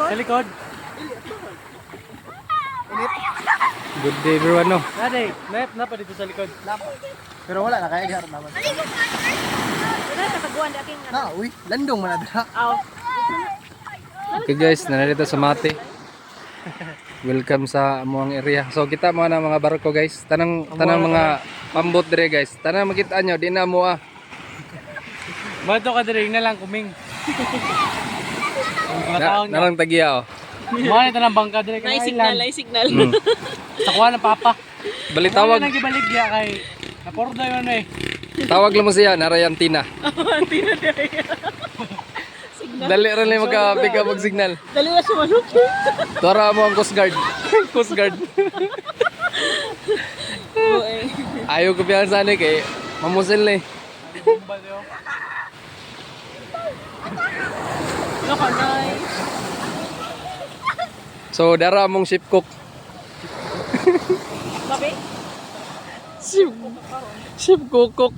Sa likod. Good day everyone no. Nade, na pa dito sa likod. Pero wala na kaya gihar naman. Wala na taguan daking Na, uy, landong man na. aw. Okay guys, nanarito sa Mati. Welcome sa amuang area. So kita mo na mga barko guys. Tanang mga pambot dire guys. Tanang makita nyo, di na mo ah. Bato ka dire na lang kuming. Ang Narang tagiya oh. Mo na tanang bangka dire kay Signal, ay signal. Sa kuha ng papa. Balitawag, Nang gibalig diya kay napordo yun eh. tawag lang mo siya, Narayantina. Tina dire. Dali rin lang magka-pick up mag-signal. Dali na sumanok. Tuwara mo ang Coast Guard. Coast Guard. Ayaw ko piyan sana kay mamusil na eh. Bomba diyo. Look, nice. So dara mong ship cook. Babe? Ship cook.